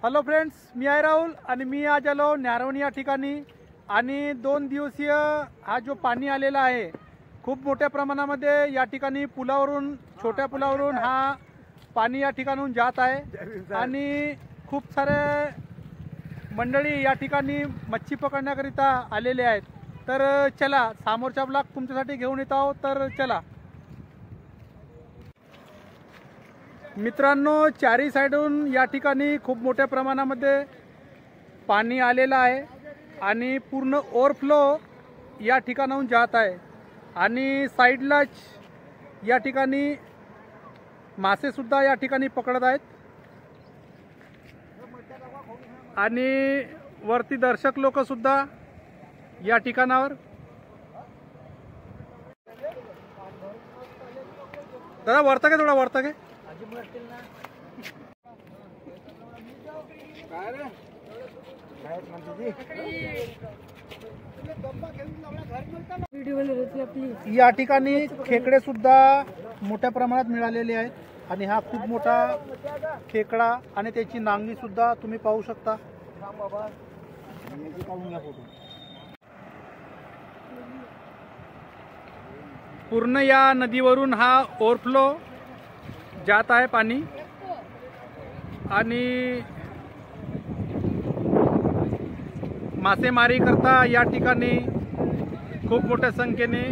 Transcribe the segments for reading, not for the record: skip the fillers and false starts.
Hello friends, मी आहे राहुल आणि मी आज आलो नारवणी या ठिकाणी आणि 2 दिवसीय हा जो पाणी आलेला आहे खूप मोठ्या प्रमाणामध्ये या ठिकाणी पुलावरून छोट्या पुलावरून हा पाणी या ठिकाणून जात आहे आणि खूप सारे मंडळी या ठिकाणी मच्छी पकडण्याकरिता आलेले आहेत। तर चला समोरचा ब्लॉग तुमच्यासाठी घेऊन येत आहोत। तर चला मित्रांनो, चारी साइडून या ठिकाणी खूप मोठ्या प्रमाणामध्ये पाणी आलेलं आहे आणि पूर्ण ओव्हरफ्लो या ठिकाणाहून जात आहे आणि साइडलाच या ठिकाणी मासे सुद्धा या ठिकाणी पकडत आहेत आणि वरती दर्शक लोक सुद्धा या ठिकाणावर। दादा वरता के थोडा वरता के या ठिकाणी खेकडे सुद्धा मोठ्या प्रमाणात मिळालेले आहेत आणि हा खूप मोठा खेकडा आणि त्याची नांगी सुद्धा तुम्ही पाहू शकता। पूर्ण या नदीवरून हा ओव्हरफ्लो जात आहे पाणी आणि मासेमारी करता या ठिकाणी खूप मोठ्या संख्येने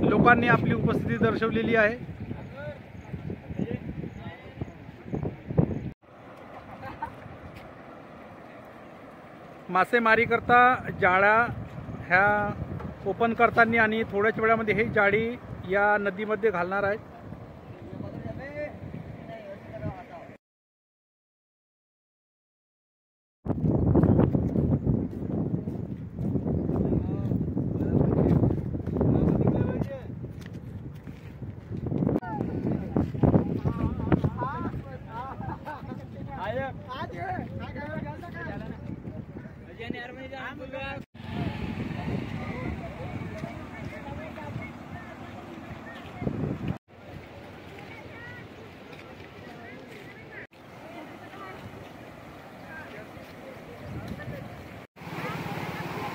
लोकांनी आपली उपस्थिती दर्शवलेली आहे। मासेमारी करता जाळ्या ह्या ओपन करताना आणि थोड्याच वेळामध्ये हे जाळी या नदीमध्ये घालणार आहेत।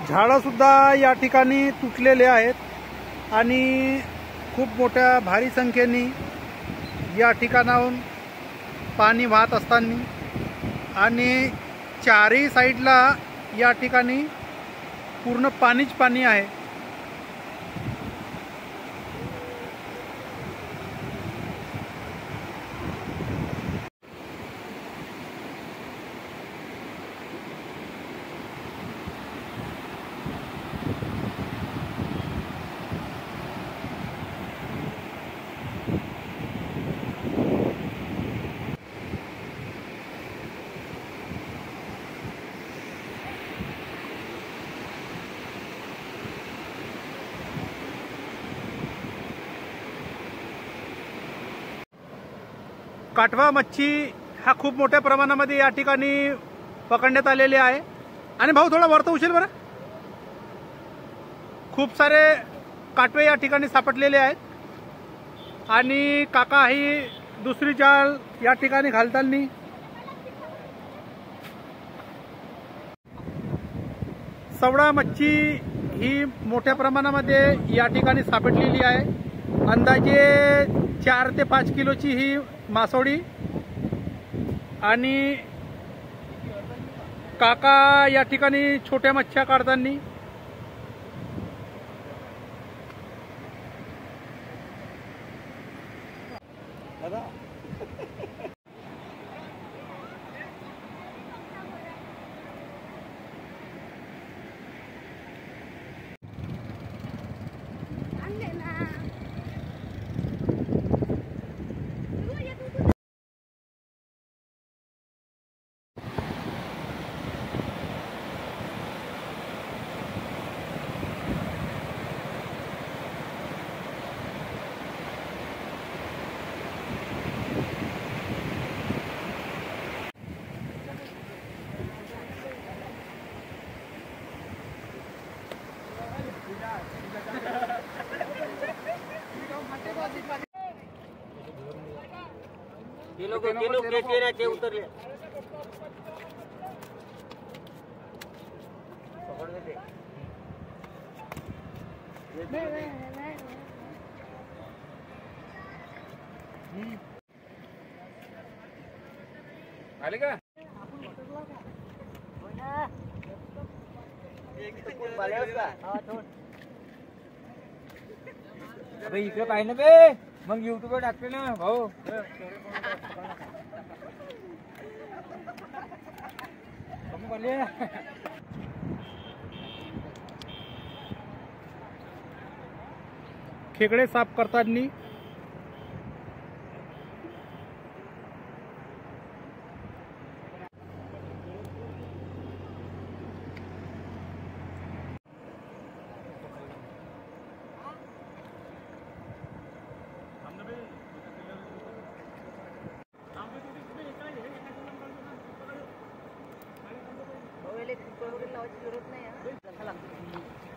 झाडं सुद्धा या ठिकाणी तुटलेले आहेत आणि खूप मोठ्या भारी संख्येने या ठिकाणाहून पाणी वाहत असताना आणि चारही साईडला या ठिकाणी पूर्ण पाणीच पाणी आहे। काटवा मच्छी हा खूप मोठ्या प्रमाणामध्ये या ठिकाणी पकडण्यात आलेले आहे आणि भाऊ थोडा वरती उचल बरं। खूप सारे काटवे या ठिकाणी सापडलेले आहेत आणि काका ही दुसरी जाळ या ठिकाणी घालताना सवडा मच्छी ही मोठ्या प्रमाणामध्ये या ठिकाणी सापडलेली आहे। अंदाजे 4 ते 5 किलोची ही मासोळी आणि काका या ठिकाणी छोट्या मच्छ्या काढताना ते लोक ते उतरले। आले का? अबे इकडे पाहिजे ना बे, मग युट्यूबवर टाकते ना भाऊ. खेकडे साफ करताना लावायची जरूरत नाही.